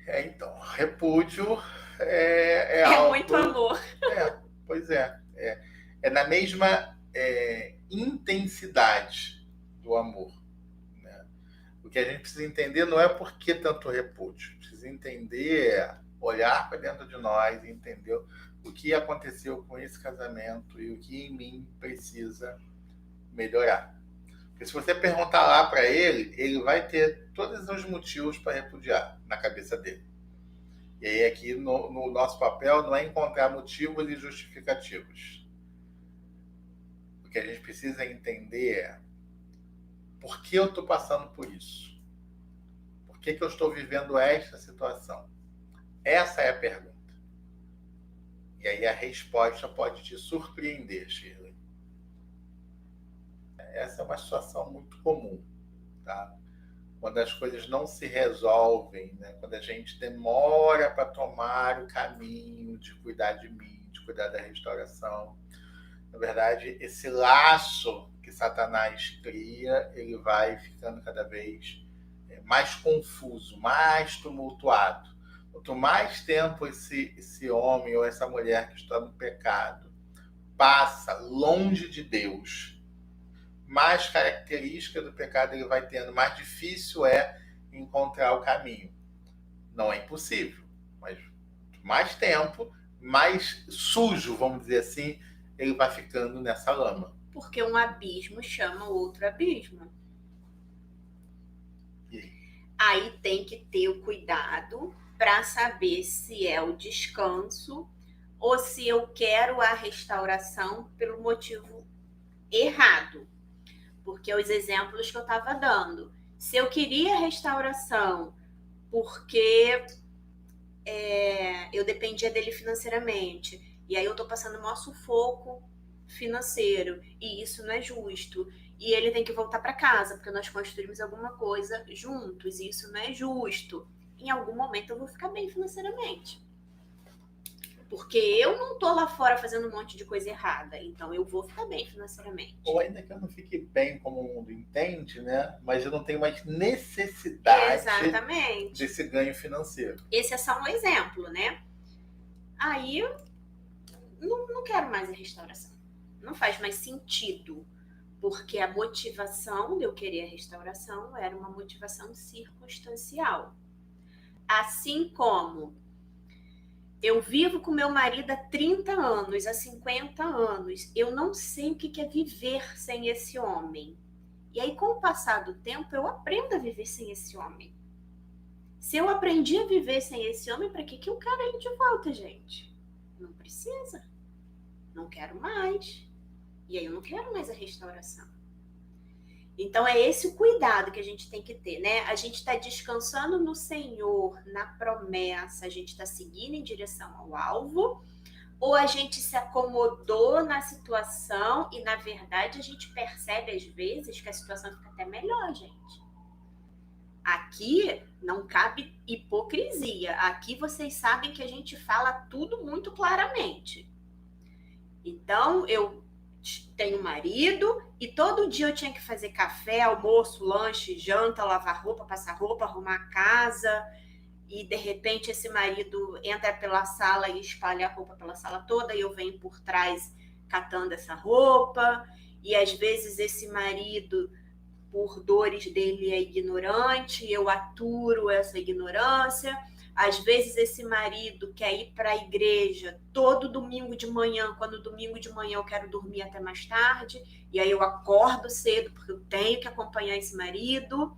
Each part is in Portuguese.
Então, repúdio é É muito algo. amor. Pois é. É na mesma intensidade do amor. Né? O que a gente precisa entender não é por que tanto repúdio. Precisa entender, olhar para dentro de nós e entender o que aconteceu com esse casamento e o que em mim precisa melhorar. Porque se você perguntar lá para ele, ele vai ter todos os motivos para repudiar na cabeça dele. E aí aqui no nosso papel não é encontrar motivos e justificativos. O que a gente precisa entender é por que eu estou passando por isso? Por que eu estou vivendo esta situação? Essa é a pergunta. E aí a resposta pode te surpreender, Shirley. Essa é uma situação muito comum, tá? Quando as coisas não se resolvem, né? Quando a gente demora para tomar o caminho de cuidar de mim, de cuidar da restauração. Na verdade, esse laço que Satanás cria, ele vai ficando cada vez mais confuso, mais tumultuado. Quanto mais tempo esse homem ou essa mulher que está no pecado passa longe de Deus, mais característica do pecado ele vai tendo, mais difícil é encontrar o caminho. Não é impossível, mas mais tempo, mais sujo, vamos dizer assim, ele vai ficando nessa lama. Porque um abismo chama outro abismo. Aí tem que ter o cuidado para saber se é o descanso ou se eu quero a restauração pelo motivo errado. Porque os exemplos que eu estava dando, se eu queria restauração porque eu dependia dele financeiramente, e aí eu tô passando o maior sufoco financeiro, e isso não é justo, e ele tem que voltar para casa, porque nós construímos alguma coisa juntos, e isso não é justo. Em algum momento eu vou ficar bem financeiramente. Porque eu não tô lá fora fazendo um monte de coisa errada, então eu vou ficar bem financeiramente. Ou ainda que eu não fique bem como o mundo entende, né? Mas eu não tenho mais necessidade Exatamente. desse ganho financeiro. Esse é só um exemplo, né? Aí eu não quero mais a restauração. Não faz mais sentido, porque a motivação de eu querer a restauração era uma motivação circunstancial. Assim como eu vivo com meu marido há 30 anos, há 50 anos, eu não sei o que é viver sem esse homem. E aí, com o passar do tempo, eu aprendo a viver sem esse homem. Se eu aprendi a viver sem esse homem, para que eu quero ele de volta, gente? Não precisa. Não quero mais. E aí eu não quero mais a restauração. Então é esse o cuidado que a gente tem que ter, né? A gente está descansando no Senhor, na promessa, a gente está seguindo em direção ao alvo, ou a gente se acomodou na situação e, na verdade, a gente percebe às vezes que a situação fica até melhor, gente. Aqui não cabe hipocrisia. Aqui vocês sabem que a gente fala tudo muito claramente. Então, eu tenho marido e todo dia eu tinha que fazer café, almoço, lanche, janta, lavar roupa, passar roupa, arrumar a casa. E, de repente, esse marido entra pela sala e espalha a roupa pela sala toda e eu venho por trás catando essa roupa. E, às vezes, esse marido, por dores dele, é ignorante, eu aturo essa ignorância. Às vezes esse marido quer ir para a igreja todo domingo de manhã, quando domingo de manhã eu quero dormir até mais tarde, e aí eu acordo cedo porque eu tenho que acompanhar esse marido.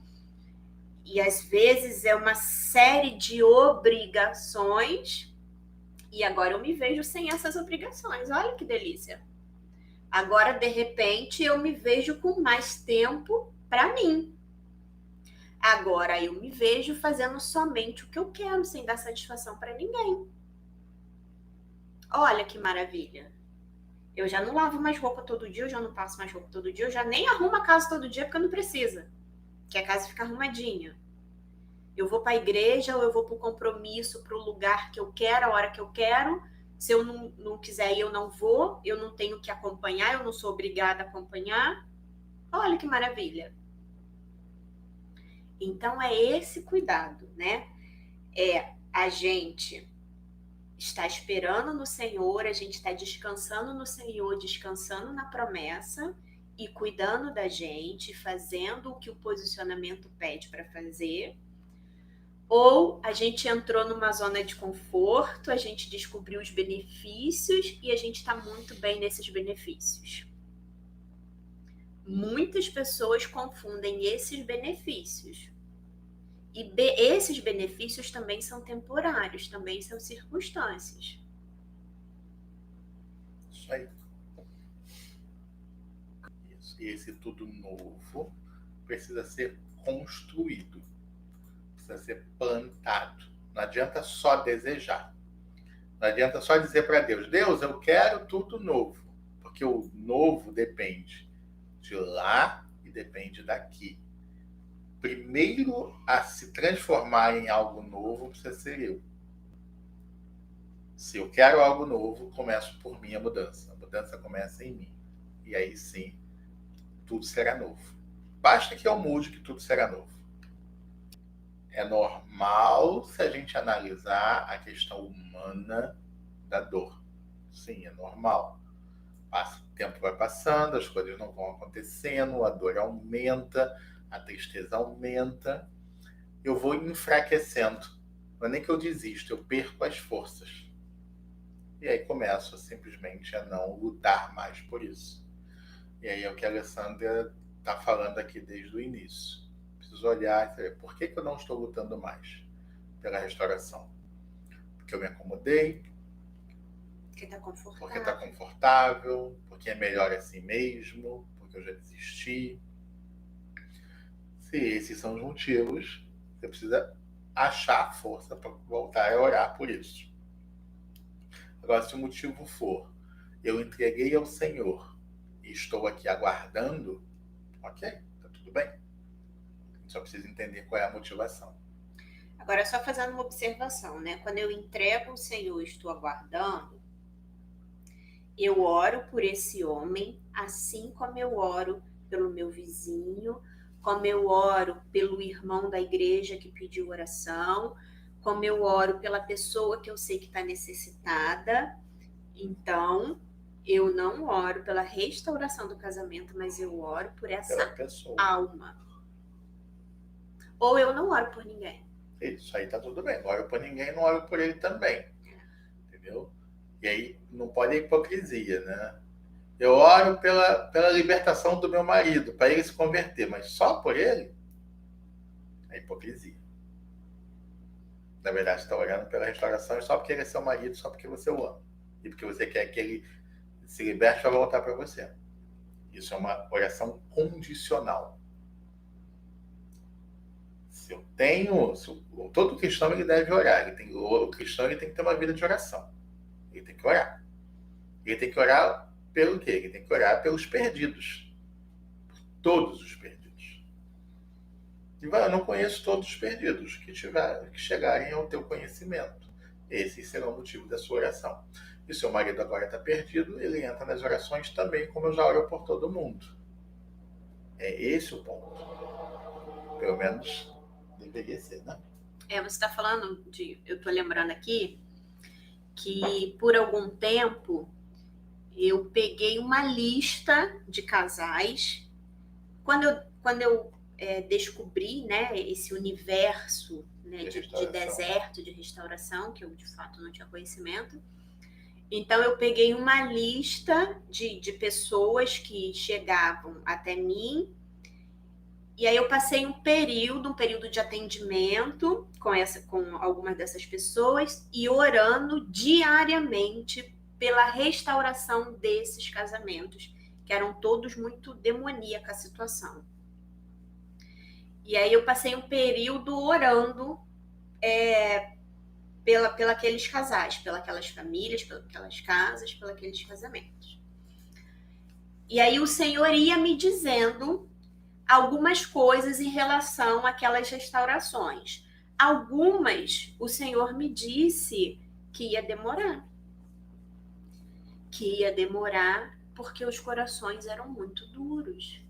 E às vezes é uma série de obrigações, e agora eu me vejo sem essas obrigações. Olha que delícia. Agora, de repente, eu me vejo com mais tempo para mim. Agora eu me vejo fazendo somente o que eu quero, sem dar satisfação para ninguém. Olha que maravilha. Eu já não lavo mais roupa todo dia, eu já não passo mais roupa todo dia, eu já nem arrumo a casa todo dia porque não precisa. Que a casa fica arrumadinha. Eu vou para a igreja ou eu vou para o compromisso, para o lugar que eu quero, a hora que eu quero. Se eu não quiser ir, eu não vou. Eu não tenho que acompanhar, eu não sou obrigada a acompanhar. Olha que maravilha. Então é esse cuidado, né? A gente está esperando no Senhor, a gente está descansando no Senhor, descansando na promessa e cuidando da gente, fazendo o que o posicionamento pede para fazer. Ou a gente entrou numa zona de conforto, a gente descobriu os benefícios e a gente está muito bem nesses benefícios. Muitas pessoas confundem esses benefícios. E esses benefícios também são temporários, também são circunstâncias. Isso aí. Isso. E esse tudo novo precisa ser construído. Precisa ser plantado. Não adianta só desejar. Não adianta só dizer para Deus, Deus, eu quero tudo novo. Porque o novo depende de lá e depende daqui. Primeiro a se transformar em algo novo precisa ser eu. Se eu quero algo novo, começo por mim a mudança. A mudança começa em mim. E aí sim, tudo será novo. Basta que eu mude que tudo será novo. É normal se a gente analisar a questão humana da dor. Sim, é normal. O tempo vai passando, as coisas não vão acontecendo, a dor aumenta, a tristeza aumenta. Eu vou enfraquecendo. Não é nem que eu desisto, eu perco as forças. E aí começo simplesmente a não lutar mais por isso. E aí é o que a Alessandra está falando aqui desde o início. Preciso olhar e saber por que eu não estou lutando mais pela restauração. Porque eu me acomodei, porque está confortável, porque é melhor assim mesmo, porque eu já desisti. Se esses são os motivos, você precisa achar força para voltar a orar por isso. Agora, se o motivo for, eu entreguei ao Senhor e estou aqui aguardando, ok, tá tudo bem. Só precisa entender qual é a motivação. Agora, só fazendo uma observação, né? Quando eu entrego ao Senhor e estou aguardando, eu oro por esse homem, assim como eu oro pelo meu vizinho, como eu oro pelo irmão da igreja que pediu oração, como eu oro pela pessoa que eu sei que está necessitada. Então, eu não oro pela restauração do casamento, mas eu oro por essa alma. Ou eu não oro por ninguém. Isso aí tá tudo bem. Não oro por ninguém, não oro por ele também. Entendeu? E aí não pode hipocrisia, né? Eu oro pela libertação do meu marido, para ele se converter, mas só por ele? É hipocrisia. Na verdade, você está orando pela restauração só porque ele é seu marido, só porque você o ama. E porque você quer que ele se liberte para voltar para você. Isso é uma oração condicional. Todo cristão ele deve orar. O cristão ele tem que ter uma vida de oração. Ele tem que orar. Ele tem que orar pelo quê? Ele tem que orar pelos perdidos. Por todos os perdidos. E eu não conheço todos os perdidos que chegarem ao teu conhecimento. Esse será o motivo da sua oração. E seu marido agora está perdido, ele entra nas orações também, como eu já oro por todo mundo. É esse o ponto. Pelo menos deveria ser, né? Você está falando de... Eu estou lembrando aqui que por algum tempo eu peguei uma lista de casais. Quando eu descobri, né, esse universo, né, de deserto, de restauração, que eu de fato não tinha conhecimento. Então eu peguei uma lista de pessoas que chegavam até mim. E aí eu passei um período de atendimento com algumas dessas pessoas e orando diariamente pela restauração desses casamentos, que eram todos muito demoníaca a situação. E aí eu passei um período orando pela aqueles casais, pelas famílias, pelas casas, pelos casamentos. E aí o Senhor ia me dizendo algumas coisas em relação àquelas restaurações. Algumas, o Senhor me disse que ia demorar. Que ia demorar porque os corações eram muito duros.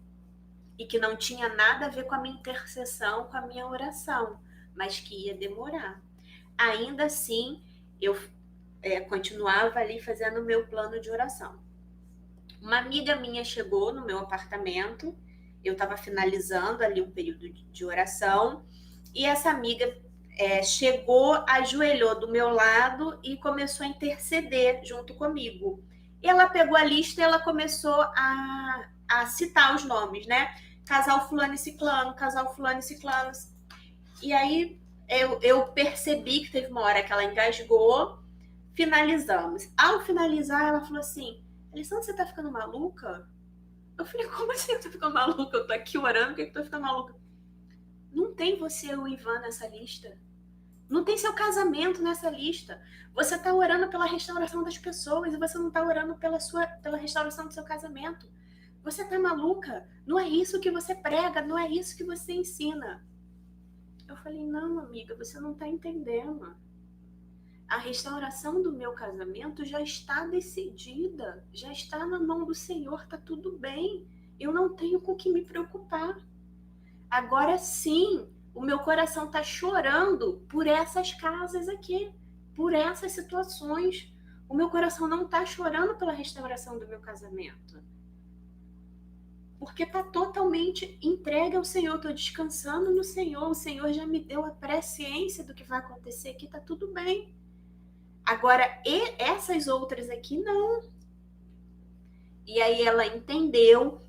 E que não tinha nada a ver com a minha intercessão, com a minha oração, mas que ia demorar. ainda assim, eu continuava ali fazendo o meu plano de oração. Uma amiga minha chegou no meu apartamento, eu estava finalizando ali o período de oração, e essa amiga chegou, ajoelhou do meu lado e começou a interceder junto comigo. Ela pegou a lista e ela começou a citar os nomes, né? Casal fulano e ciclano, casal fulano e ciclano. E aí eu percebi que teve uma hora que ela engasgou, finalizamos. Ao finalizar, ela falou assim, Alessandra, você tá ficando maluca? Eu falei, como assim eu tô ficando maluca? Eu tô aqui orando, por que eu tô ficando maluca? Não tem você e o Ivan nessa lista. Não tem seu casamento nessa lista. Você tá orando pela restauração das pessoas e você não tá orando pela restauração do seu casamento. Você tá maluca? Não é isso que você prega, não é isso que você ensina. Eu falei, não, amiga, você não tá entendendo. A restauração do meu casamento já está decidida, já está na mão do Senhor, tá tudo bem. Eu não tenho com o que me preocupar. Agora sim, o meu coração está chorando por essas casas aqui, por essas situações. O meu coração não está chorando pela restauração do meu casamento. Porque está totalmente entregue ao Senhor, estou descansando no Senhor, o Senhor já me deu a presciência do que vai acontecer aqui, está tudo bem. Agora, essas outras aqui, não. E aí ela entendeu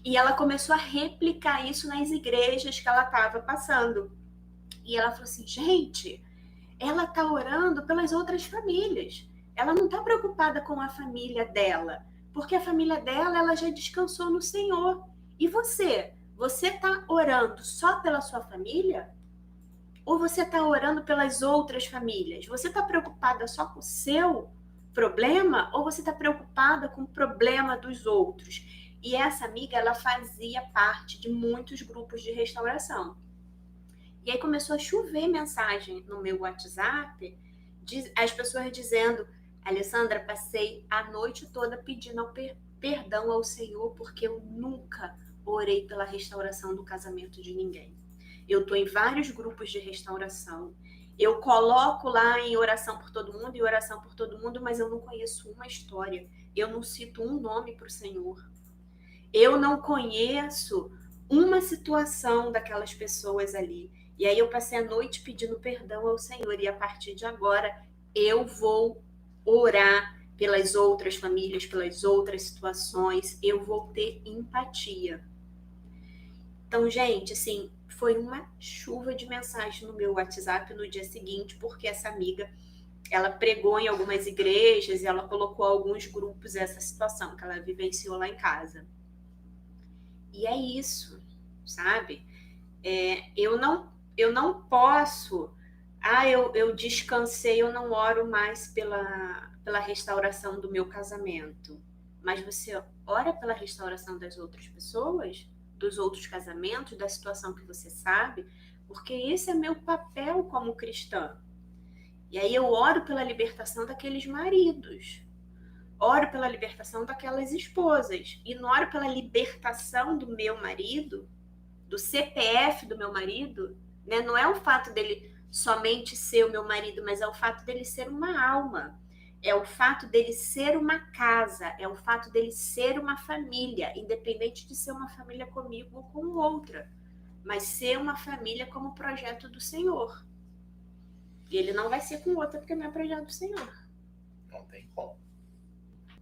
e ela começou a replicar isso nas igrejas que ela estava passando. E ela falou assim, gente, ela está orando pelas outras famílias. Ela não está preocupada com a família dela, porque a família dela, ela já descansou no Senhor. E você? Você está orando só pela sua família? Ou você está orando pelas outras famílias? Você está preocupada só com o seu problema? Ou você está preocupada com o problema dos outros? E essa amiga, ela fazia parte de muitos grupos de restauração. E aí começou a chover mensagem no meu WhatsApp, as pessoas dizendo, Alessandra, passei a noite toda pedindo perdão ao Senhor, porque eu nunca orei pela restauração do casamento de ninguém. Eu estou em vários grupos de restauração. Eu coloco lá em oração por todo mundo, mas eu não conheço uma história. Eu não cito um nome para o Senhor. Eu não conheço uma situação daquelas pessoas ali. E aí eu passei a noite pedindo perdão ao Senhor. E a partir de agora, eu vou orar pelas outras famílias, pelas outras situações. Eu vou ter empatia. Então, gente, assim, foi uma chuva de mensagens no meu WhatsApp no dia seguinte, porque essa amiga, ela pregou em algumas igrejas e ela colocou alguns grupos essa situação que ela vivenciou lá em casa. E é isso, sabe? Eu não posso... eu descansei, eu não oro mais pela restauração do meu casamento. Mas você ora pela restauração das outras pessoas? Dos outros casamentos, da situação que você sabe, porque esse é meu papel como cristã. E aí eu oro pela libertação daqueles maridos, oro pela libertação daquelas esposas, e não oro pela libertação do meu marido, do CPF do meu marido, né? Não é o fato dele somente ser o meu marido, mas é o fato dele ser uma alma. É o fato dele ser uma casa, é o fato dele ser uma família, independente de ser uma família comigo ou com outra, mas ser uma família como projeto do Senhor. E ele não vai ser com outra porque não é projeto do Senhor. Não tem como.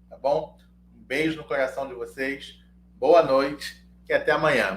Tá bom? Um beijo no coração de vocês, boa noite e até amanhã.